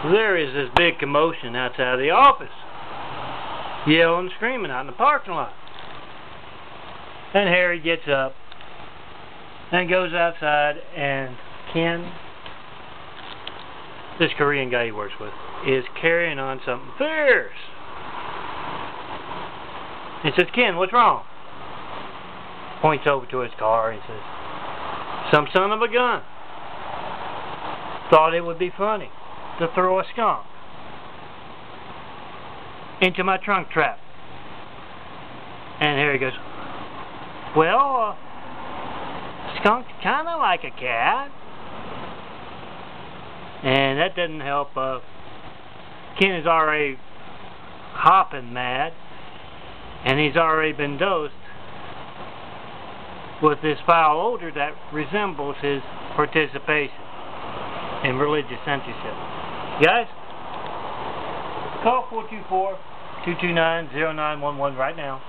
there is this big commotion outside of the office. Yelling and screaming out in the parking lot. And Harry gets up and goes outside, and Ken, this Korean guy he works with, is carrying on something fierce. He says, "Ken, what's wrong?" Points over to his car and says, "Some son of a gun thought it would be funny to throw a skunk into my trunk trap." And Harry goes, "Well, skunk's kind of like a cat." And that doesn't help. Ken is already hopping mad, and he's already been dosed with this foul odor that resembles his participation in religious censorship. Guys, call 424-229-0911 right now,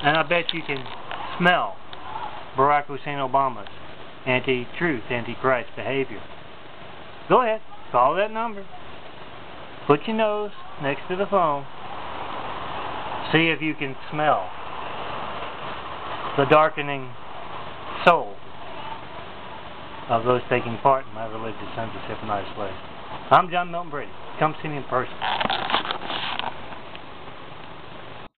and I bet you can smell Barack Hussein Obama's anti-truth, anti-Christ behavior. Go ahead, call that number. Put your nose next to the phone. See if you can smell the darkening soul of those taking part in my religious censorship and isolation. I'm John Milton Brady. Come see me in person.